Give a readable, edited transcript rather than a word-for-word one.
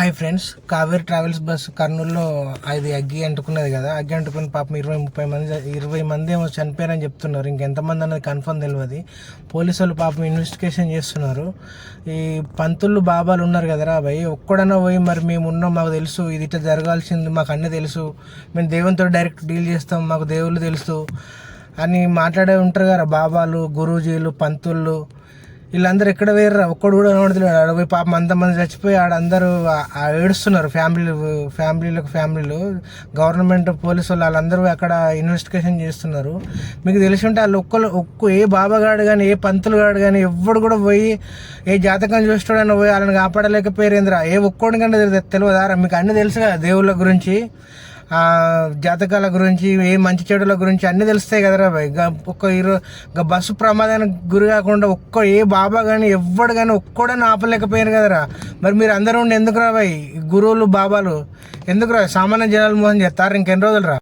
Hi friends, Kaveri travels bus కర్నూలులో అది అగ్గి అంటుకున్నది కదా. అగ్గి అంటుకుని పాపం 20-30 మంది ఏమో చనిపోయారని చెప్తున్నారు. ఇంకెంతమంది అనేది కన్ఫర్మ్ తెలియదు. పోలీసు వాళ్ళు పాపం ఇన్వెస్టిగేషన్ చేస్తున్నారు. ఈ పంతులు బాబాలు ఉన్నారు కదరా భయ్, ఒక్కడన్నా పోయి మరి మేము ఉన్నాం, మాకు తెలుసు ఇది ఇట్లా జరగాల్సింది, మాకు అన్నీ తెలుసు, మేము దేవునితో డైరెక్ట్ డీల్ చేస్తాం, మాకు దేవుళ్ళు తెలుసు అని మాట్లాడే ఉంటారు కదా బాబాలు, గురూజీలు, పంతుళ్ళు. వీళ్ళందరూ ఎక్కడ వేయరా, ఒక్కడు కూడా కనబడతలేడు. ఆడ పోయి పాపం అంతమంది చచ్చిపోయి ఆడందరూ ఏడుస్తున్నారు. ఫ్యామిలీలు గవర్నమెంట్ పోలీసు వాళ్ళు వాళ్ళందరూ అక్కడ ఇన్వెస్టిగేషన్ చేస్తున్నారు. మీకు తెలిసి ఉంటే వాళ్ళు ఏ బాబాగాడు కానీ ఏ పంతులు గాడు కానీ ఎవ్వడు కూడా పోయి ఏ జాతకం చూస్తాడని పోయి వాళ్ళని కాపాడలేకపోయారేంద్రా. ఏ ఒక్కడి కంటే తెలియదారా? మీకు అన్నీ తెలుసు కదా, దేవుళ్ళ గురించి, జాతకాల గురించి, ఏ మంచి చెడుల గురించి అన్నీ తెలుస్తాయి కదరా భయ్. బస్సు ప్రమాదానికి గురి కాకుండా ఏ బాబా కానీ ఎవ్వడు కానీ ఒక్కడని ఆపలేకపోయారు కదరా. మరి మీరు అందరూ ఉండి ఎందుకు రా భయ్, గురువులు బాబాలు ఎందుకు రా? సామాన్య జనాలు మోసం చేస్తారు. ఇంకెన్ని రోజులు రా?